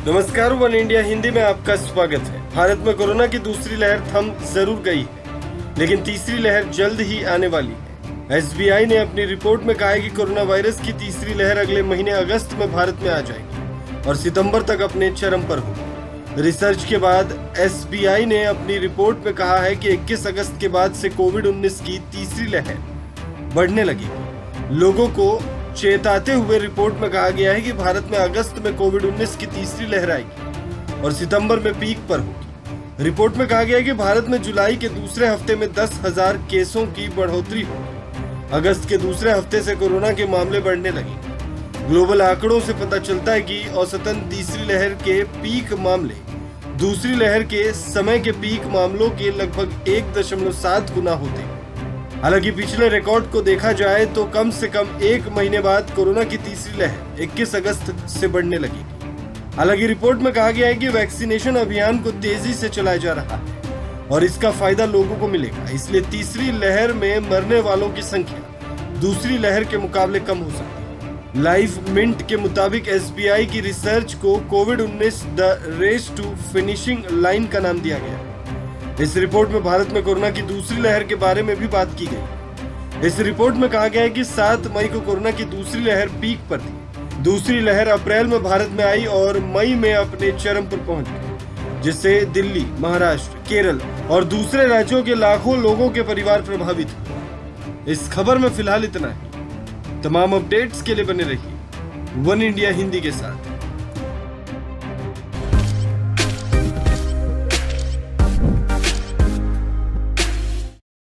नमस्कार, one India Hindi में आपका स्वागत है। भारत में कोरोना की दूसरी लहर थम जरूर गई है, लेकिन तीसरी लहर जल्द ही आने वाली है। एसबीआई ने अपनी रिपोर्ट में कहा है कि कोरोना वायरस की तीसरी लहर अगले महीने अगस्त में भारत में आ जाएगी और सितंबर तक अपने चरम पर होगी। रिसर्च के बाद एसबीआई ने अपनी रिपोर्ट में कहा है कि 21 अगस्त के बाद से कोविड-19 की तीसरी लहर बढ़ने लगेगी। लोगों को चेताते हुए रिपोर्ट में कहा गया है कि भारत में अगस्त में कोविड-19 की तीसरी लहर आएगी और सितंबर में पीक पर होगी। रिपोर्ट में कहा गया है कि भारत में जुलाई के दूसरे हफ्ते में 10,000 केसों की बढ़ोतरी होगी। अगस्त के दूसरे हफ्ते से कोरोना के मामले बढ़ने लगे। ग्लोबल आंकड़ों से पता चलता है कि औसतन तीसरी लहर के पीक मामले दूसरी लहर के समय के पीक मामलों के लगभग 1.7 गुना होते हैं। हालांकि पिछले रिकॉर्ड को देखा जाए तो कम से कम एक महीने बाद कोरोना की तीसरी लहर 21 अगस्त से बढ़ने लगेगी। हालांकि रिपोर्ट में कहा गया है कि वैक्सीनेशन अभियान को तेजी से चलाया जा रहा है और इसका फायदा लोगों को मिलेगा, इसलिए तीसरी लहर में मरने वालों की संख्या दूसरी लहर के मुकाबले कम हो सकती है। लाइफ मिंट के मुताबिक एसबीआई की रिसर्च को Covid the race to finishing line का नाम दिया गया। इस रिपोर्ट में भारत में कोरोना की दूसरी लहर के बारे में भी बात की गई। इस रिपोर्ट में कहा गया है कि 7 मई को कोरोना की दूसरी लहर पीक पर थी। दूसरी लहर अप्रैल में भारत में आई और मई में अपने चरम पर पहुंच गई, जिससे दिल्ली, महाराष्ट्र, केरल और दूसरे राज्यों के लाखों लोगों के परिवार प्रभावित हुए। इस खबर में फिलहाल इतना ही। तमाम अपडेट्स के लिए बने रहिए वन इंडिया हिंदी के साथ।